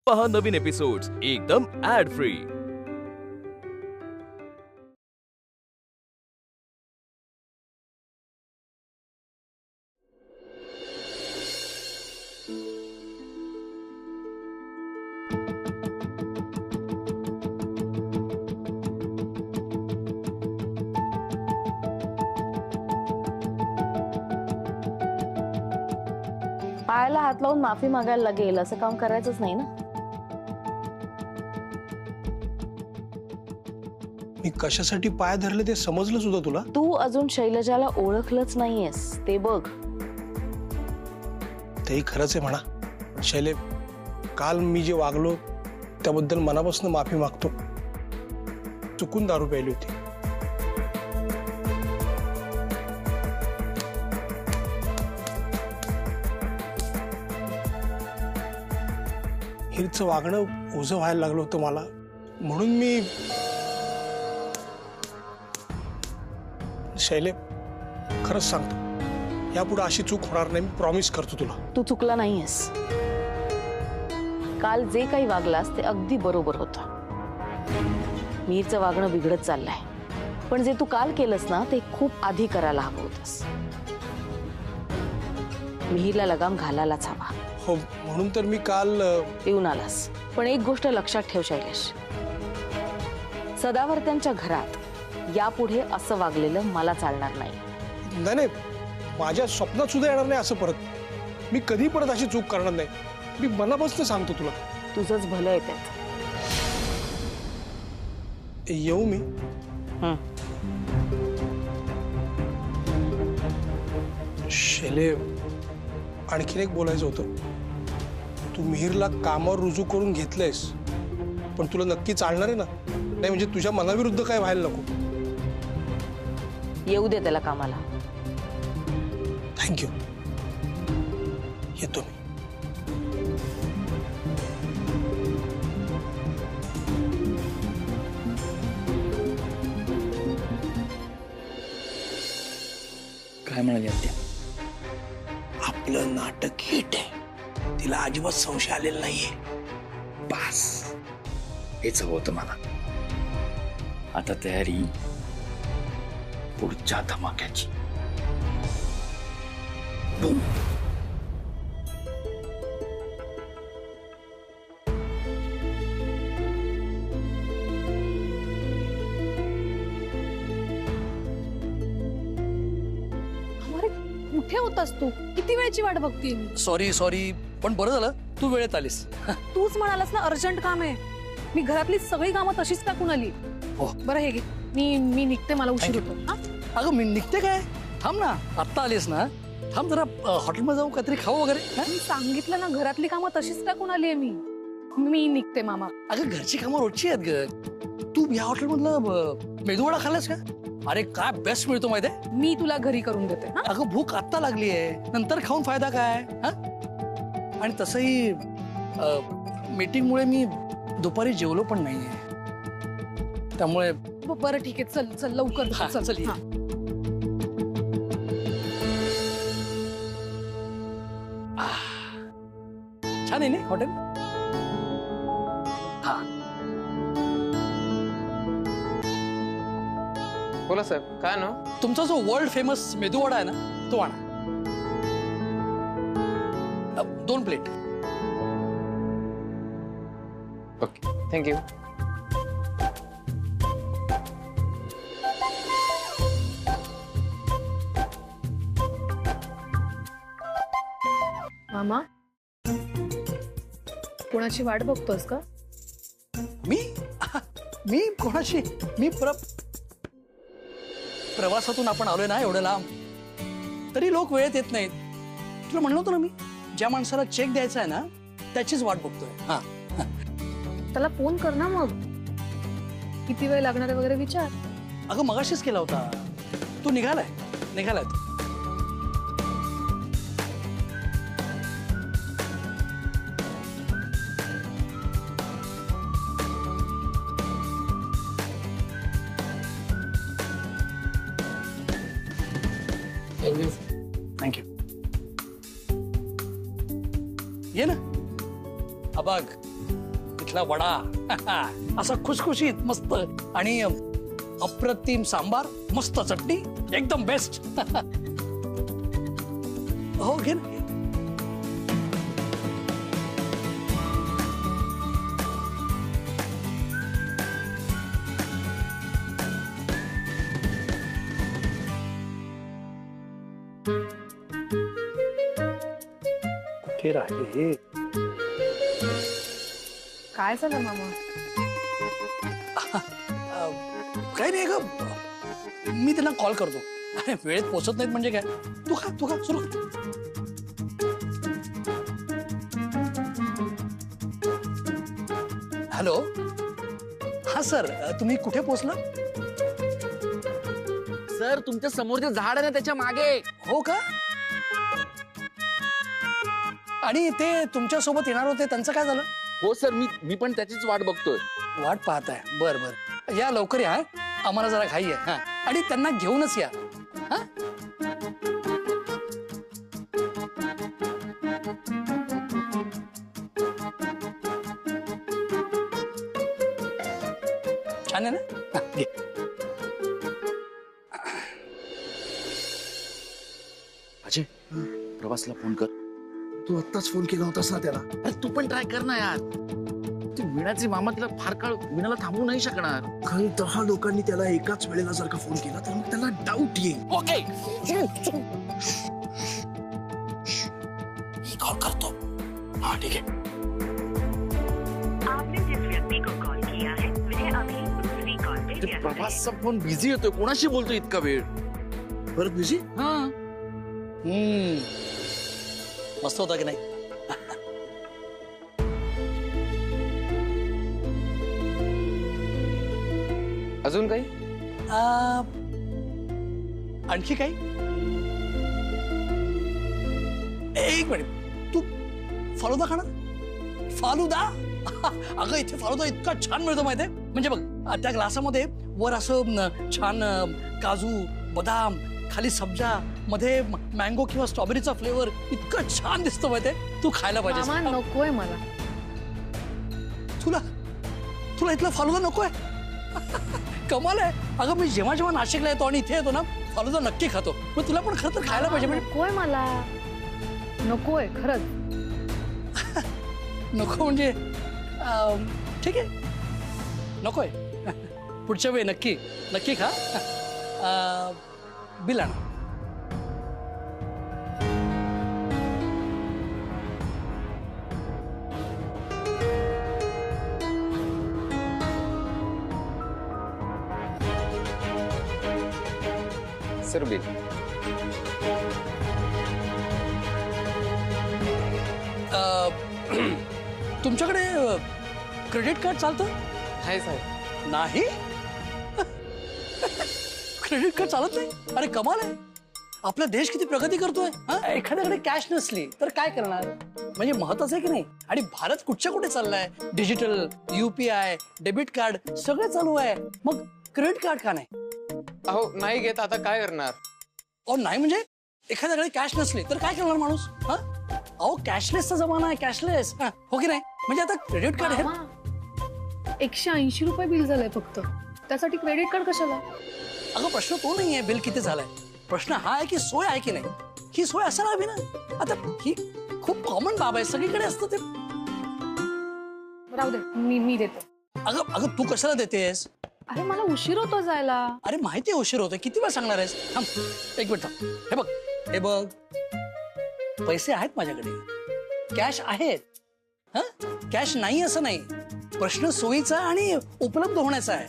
पहा नवीन एपिसोड्स एकदम add free. पायाला हात लावून माफी मागायला लागेल असं काम करायचंच नाही ना। मी कशासाठी पाय धरले ते समजलं सुद्धा तुला? तू अजून शैलजाला ओळखलंच नाहीयेस ते बघ। तेही खरंच आहे म्हणा। शैले, काल मी जे वागलो त्याबद्दल मनापासून माफी मागतो। चुकून दारू प्यायली होती। हिरचं वागणं ओझं व्हायला लागलं होतं मला, म्हणून मी शैले खरंच सांगतो, यापुढे अशी चूक होणार नाही, मी प्रॉमिस करतो तुला। तू चुकला नाहीयेस। काल जे काही वागलास ते अगदी बरोबर होतं। मीरचं वागणं बिघडत चाललंय, पण जे तू काल केलंस ना ते खूप आधी करायला हवं होतंस। मिहीरला लगाम घालायलाच हवा। हो, म्हणून तर मी काल येऊन आलास। पण एक गोष्ट लक्षात ठेव शैलेश, सदावर्त्यांच्या घरात यापुढे असं वागलेलं मला चालणार नाही। नाही, माझ्या स्वप्नात सुद्धा येणार नाही असं परत। मी कधी परत अशी चूक करणार नाही, मी मनापासून सांगतो तुला। तुझंच भलं आहे त्यात। येऊ मी? शैले, आणखीन एक बोलायचं होतं। तू मिहीरला कामावर रुजू करून घेतलंयस, पण तुला नक्की चालणार आहे ना? नाही म्हणजे तुझ्या मनाविरुद्ध काय व्हायला नको। येऊ दे त्याला कामाला। थँक्यू, येतो मी। काय म्हणाली आत्या? आपलं नाटक हिट आहे, तिला अजिबात संशय आलेला नाहीये। बास, हेच हवं होतं मला। आता तयारी पुढच्या धमाक्याची। बूम। कुठे होतास तू? किती वेळची वाट बघतीये मी। सॉरी, पण बरं झालं तू वेळेत आलीस। तूच म्हणालास ना अर्जंट काम आहे। मी घरातली सगळी कामं तशीच टाकून आली। हो, बरं हे घे, मी निघते, मला उशीर होतो। अगं मी निघते काय? थांब ना, आत्ता आलीस ना, थांब जरा हॉटेलमध्ये जाऊ, काहीतरी खाऊ वगैरे। मी सांगितलं ना घरातली कामं तशीच टाकून आली आहे मी निघते मामा। अगं घरची कामं रोजची आहेत ग। तू या हॉटेलमधलं मेदूवडा खाल्लास का? अरे काय बेस्ट मिळतो माहिती आहे? मी तुला घरी करून देते। अगं भूक आत्ता लागली आहे, नंतर खाऊन फायदा काय? आणि तसंही मीटिंगमुळे मी दुपारी जेवलो पण नाहीये, त्यामुळे बरं ठीक आहे, चल लवकर चल। छान आहे ना हॉटेल? हा, बोला साहेब, काय ना? तुमचा जो वर्ल्ड फेमस मेदूवडा आहे ना, तो आणा। 2 प्लेट। Okay, thank you. मामा, कोणाची वाट बघतोस का? मी कोणाशी? मी प्रवासातून आपण आलोय ना एवढं लांब, तरी लोक वेळेत येत नाहीत। तुला म्हणलं होतं ना मी, ज्या माणसाला चेक द्यायचा आहे ना त्याचीच वाट बघतोय। हा, त्याला फोन कर ना मग, किती वेळ लागणार आहे वगैरे विचार। अगं मगाशीच केला होता, तू निघालाय तू। थँक्यू। ये ना, अबाग पिठला वडा असा खुशखुशीत मस्त आणि अप्रतिम सांबार मस्त चटणी एकदम बेस्ट. हो घे ना. कुठे राहिले? काय झालं मामा? काही नाही ग, मी त्यांना कॉल करतो. अरे वेळेत पोहोचत नाहीत म्हणजे काय. तू खा सुरू कर. हॅलो, हा सर, तुम्ही कुठे पोहोचला? सर तुमच्या समोर जे झाड आहे ना त्याच्या मागे. हो का? आणि ते तुमच्या सोबत येणार होते त्यांचं काय झालं? हो सर, मी पण त्याचीच वाट बघतोय. वाट पाहताय? बर बर, या लवकर या. आम्हाला जरा घाई आहे. हा, आणि त्यांना घेऊनच या. हा, छान आहे ना? हा, घे. अजय, प्रवासला फोन कर. तू आत्ताच फोन केला होतास ना त्याला. अरे तू पण ट्राय कर ना यार. ती वीणाची मामा तिला फार काळ वीणाला थांबवू नाही शकणार. काही 10 लोकांनी त्याला एकाच वेळेला जर का फोन केला तर मग त्याला डाऊट येईल. ओके, मी कॉल करतो. हा ठीक आहे. आपने जिस व्यक्ति को कॉल किया है वह अभी दूसरी कॉल पे ते व्यस्त है. प्रवासचा फोन बिझी येतोय. कोणाशी बोलतोय इतका वेळ? परत बिझी? हा, मस्त होता की नाही? अजून काही? आणखी काही? एक मिनिट, तू फालुदा खाणार? फालुदा? अगं इथे फालुदा इतका छान मिळतो माहितीये. म्हणजे बघ, त्या ग्लासामध्ये वर असं छान काजू, बदाम, खाली सब्जा, मध्ये मँगो किंवा स्ट्रॉबेरीचा फ्लेवर इतकं छान दिसतो माहितीये. तू खायला मामा पाहिजे. नकोय मला. तुला इथला फालुदा नकोय? कमाल आहे. अगं मी जेव्हा नाशिकला येतो आणि इथे येतो ना, फालुदा नक्की खातो. मग तुला पण खरं तर खायला पाहिजे. म्हणजे नकोय मला. नकोय खरंच. नको म्हणजे ठीक आहे, नकोय. पुढच्या वेळी नक्की खा. बिल आणा. Sir bill. तुमच्याकडे क्रेडिट कार्ड चालतं? हाय साहेब. नाही. क्रेडिट कार्ड चालत नाही? अरे कमाल आहे. आपला देश किती प्रगती करतोय. एखाद्याकडे कॅश नसली तर काय करणार? म्हणजे महत्वाचं आहे की नाही. आणि भारत कुठच्या कुठे चाललाय. डिजिटल, UPI, डेबिट कार्ड सगळं चालू आहे. मग क्रेडिट कार्ड का नाही? अहो नाही घेत, आता काय करणार? अहो नाही म्हणजे एखाद्याकडे कॅश नसली तर काय करणार माणूस? अहो कॅशलेसचा जमाना आहे. कॅशलेस, हो की नाही? म्हणजे आता क्रेडिट कार्ड हे. मामा, 180 रुपये बिल झालंय फक्त. त्यासाठी क्रेडिट कार्ड कशाला? अगं प्रश्न तो नाहीये बिल किती झालंय. प्रश्न हा आहे की सोय आहे की नाही. ही सोय असायला हवी ना. आता ही खूप कॉमन बाब आहे, सगळीकडे असतं ते. राहू दे, मी देते. अगं तू कशाला देतेस? अरे मला उशीर होतो जायला. अरे माहिती आहे उशीर होतोय. किती वेळ सांगणार आहेस? थांब एक मिनिट थांब. हे बघ पैसे आहेत माझ्याकडे. कॅश आहेत. कॅश नाही असं नाही. प्रश्न सोयीचा आणि उपलब्ध होण्याचा आहे.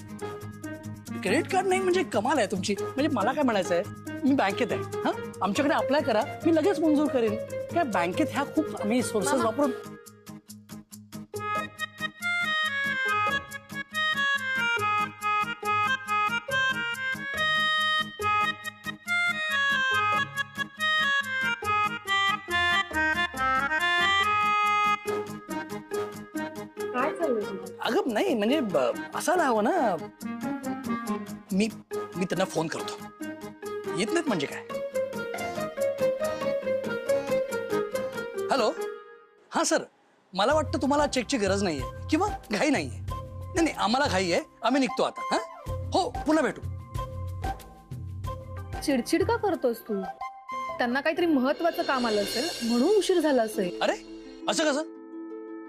क्रेडिट कार्ड नाही म्हणजे कमाल आहे तुमची. म्हणजे मला काय म्हणायचं आहे, मी बँकेत आहे. आमच्याकडे अप्लाय करा, मी लगेच मंजूर करेन. काय बँकेत ह्या खूप आम्ही सोर्सेस वापरून. अगं नाही म्हणजे असायला हवं ना. मी त्यांना फोन करतो. येत नाहीत म्हणजे काय? हॅलो, हा सर, मला वाटतं तुम्हाला चेकची गरज नाहीये किंवा घाई नाहीये. नाही नाही, आम्हाला घाई आहे, आम्ही निघतो आता. हा हो, पुन्हा भेटू. चिडचिड का करतोस तू? त्यांना काहीतरी महत्वाचं काम आलं असेल म्हणून उशीर झाला असेल. अरे असं कसं?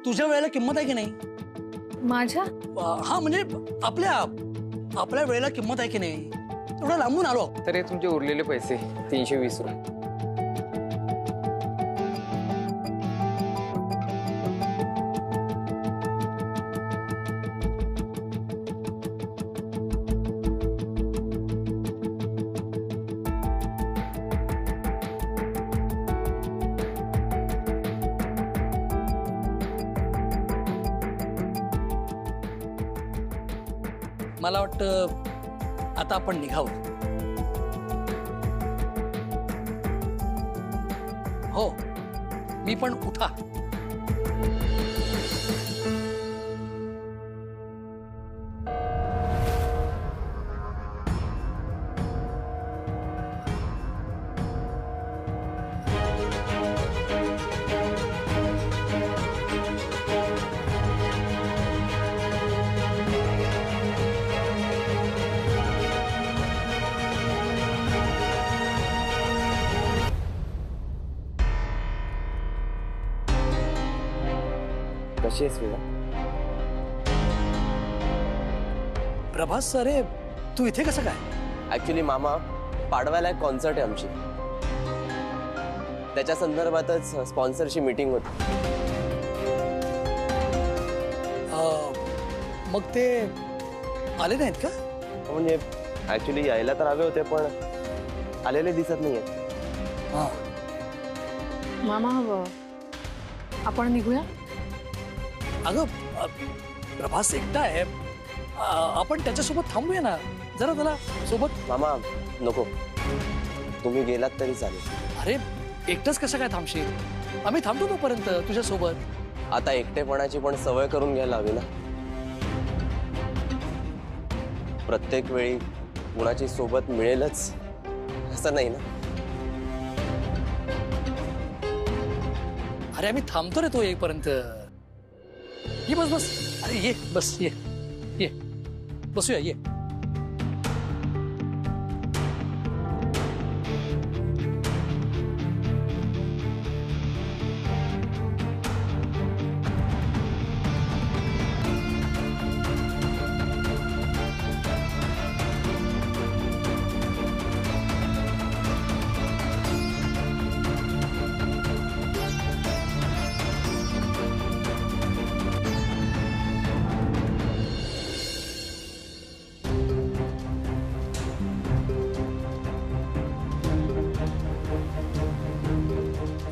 तुझ्या वेळेला किंमत आहे की नाही? माझ्या हा म्हणजे आपल्या वेळेला किंमत आहे की नाही? थोडं लांबून आलो. तर हे तुमचे उरलेले पैसे 320 रुपये. मला वाटतं आता आपण निघावं. हो, मी पण उठा. कशी आहेस विणा? प्रभास, अरे तू इथे कसं काय? ऍक्च्युली मामा, पाडव्याला एक कॉन्सर्ट आहे आमची, त्याच्या संदर्भातच स्पॉन्सरची मीटिंग होती. मग ते आले नाहीत का? म्हणजे ऍक्च्युली यायला तर हवे होते पण आलेले दिसत नाहीये. मामा हवं आपण निघूया. अगं प्रभास एकटा आहे, आपण त्याच्यासोबत थांबूया ना जरा त्याला सोबत. मामा नको, तुम्ही गेलात तरी चालेल. अरे एकटाच कसं काय थांबशील? आम्ही थांबतो तोपर्यंत तुझ्या सोबत. आता एकटेपणाची पण सवय करून घ्यायला हवी ना. प्रत्येक वेळी कुणाची सोबत मिळेलच असं नाही ना. अरे आम्ही थांबतो रे तो येईपर्यंत. ये बस बस, अरे ये बस, ये बसूया, ये.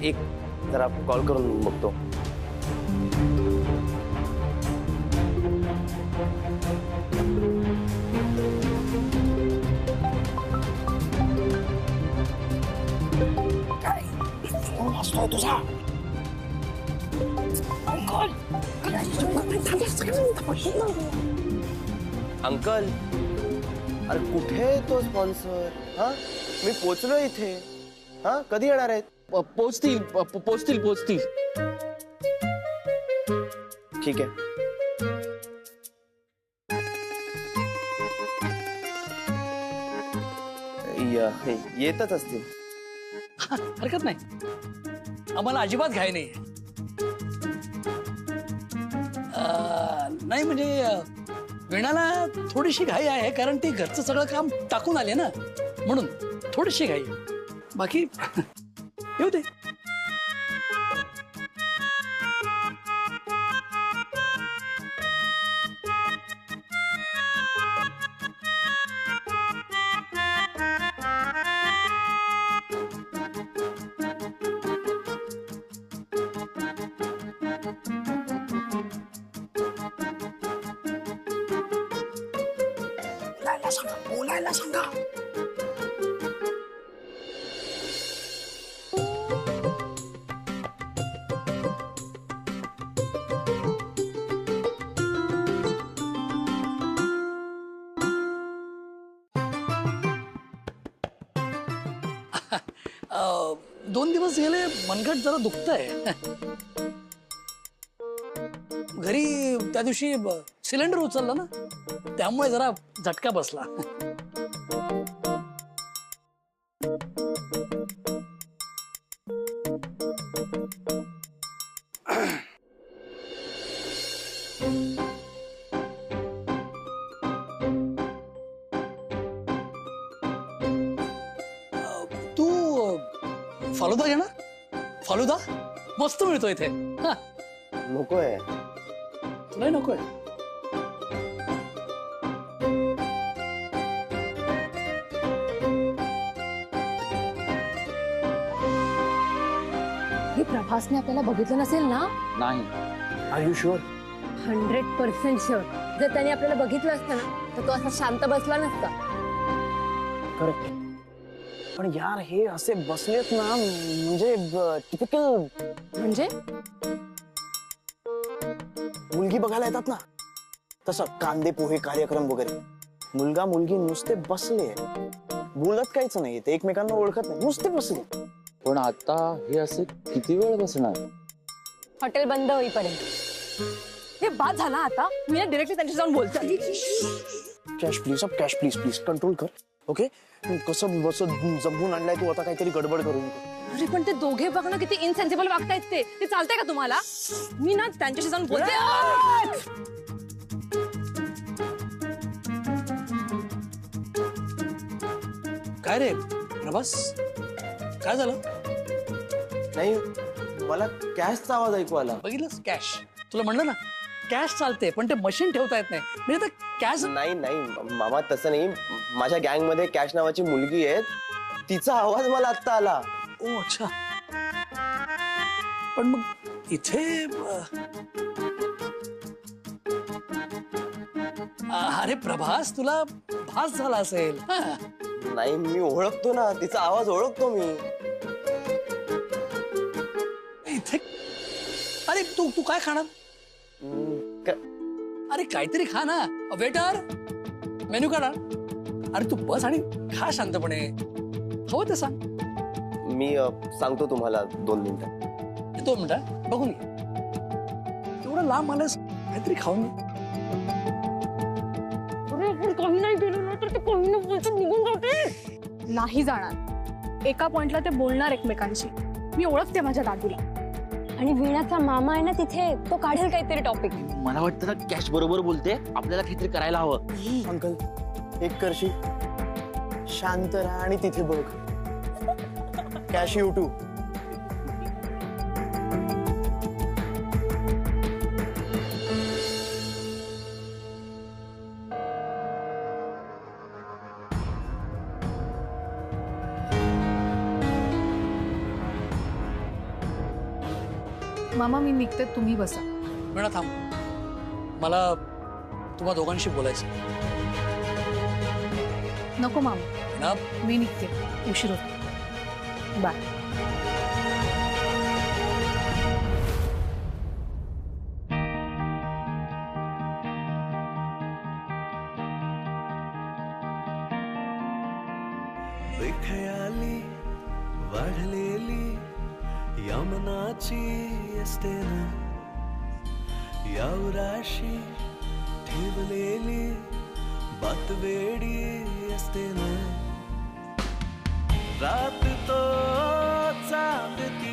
एक जरा कॉल करून बघतो. तुझा अंकल, अरे कुठे आहे तो स्पॉन्सर? हा, मी पोचलो इथे. हा, कधी येणार आहेत? पोचतील. ठीक आहे. येतच असतील. हरकत नाही, आम्हाला अजिबात घाई नाही. नाही म्हणजे वीणाला थोडीशी घाई आहे, कारण ती घरचं सगळं काम टाकून आले ना, म्हणून थोडीशी घाई. बाकी येऊ दे. बोलायला सांगा. दोन दिवस गेले मनगट जरा दुखतंय. त्या दिवशी सिलेंडर उचलला ना, त्यामुळे जरा झटका बसला. तू फालुदा घेणार? फालुदा मस्त मिळतो इथे. हा, नकोय. तुला नकोय? हे प्रभासने आपल्याला बघितलं नसेल ना? नाही. Are you sure? 100% शुअर. जर त्याने आपल्याला बघितलं असतं ना तर तो असा शांत बसला नसता. करेक्ट. पण यार हे असे बसलेत ना, म्हणजे टिपिकल म्हणजे मुलगी बघायला येतात ना तसं, कांदे पोहे कार्यक्रम वगैरे. मुलगा मुलगी नुसते बसले, बोलत काहीच नाही, ते एकमेकांना ओळखत नाही, नुसते बसले. पण आता हे असे किती वेळ बसणार? हॉटेल बंद होईपर्यंत. हे बाद झाला आता. मी डायरेक्टली त्यांच्याशी जाऊन बोलते. कॅश प्लीज, अब कॅश प्लीज, प्लीज कंट्रोल कर. ओके, कसं बसं जमवून आणलाय तू, आता काहीतरी गडबड करू नको. अरे पण ते दोघे बघणं किती इनसेन्सिबल वागतायत. ते चालतंय का तुम्हाला? मी ना त्यांच्याशी जाऊन बोलते. काय रे प्रभास, काय झालं? नाही, मला कॅशचा आवाज ऐकू आला. बघितलंस? कॅश. तुला म्हणलं ना कॅश चालते, पण ते मशीन ठेवता येत नाही. म्हणजे आता कॅश. नाही नाही मामा, तसं नाही. माझ्या गँग मध्ये कॅश नावाची मुलगी आहे, तिचा आवाज मला आत्ता आला. ओ अच्छा. पण मग इथे अरे प्रभास, तुला भास झाला असेल. नाही, मी ओळखतो ना, तिचा आवाज ओळखतो मी. इथे अरे तू तू काय खाणार? अरे काहीतरी खा ना. वेटर, मेन्यू काढा. अरे तू बस आणि खा शांतपणे. हवं ते सांग. मी सांगतो तुम्हाला 2 मिनिटं. 2 मिनिटं बघून घे. एवढं लांब आलंस, काहीतरी खाऊन घे. काही नाही केलं ना तर ते काही ना बोलत निघून जाते. नाही जाणार. एका पॉइंटला ते बोलणार एकमेकांशी. मी ओळखते माझ्या दादूला. आणि वीणाचा मामा आहे ना तिथे, तो काढेल काहीतरी टॉपिक. मला वाटतं ना कॅश बरोबर बोलते. आपल्याला काहीतरी करायला हवं. अंकल, एक करशी, शांत राहा आणि तिथे बघ. Catch you too. मामा मी निघते, तुम्ही बसा. वेळा थांब, मला तुम्हा दोघांशी बोलायचं. नको मामा, ना मी निघते, उशीर होतो. बाय. बेखयाली वाढलेली यमनाची असते ना, यावराशी ठेवलेली बात वेडी असते ना. रात तो चांदती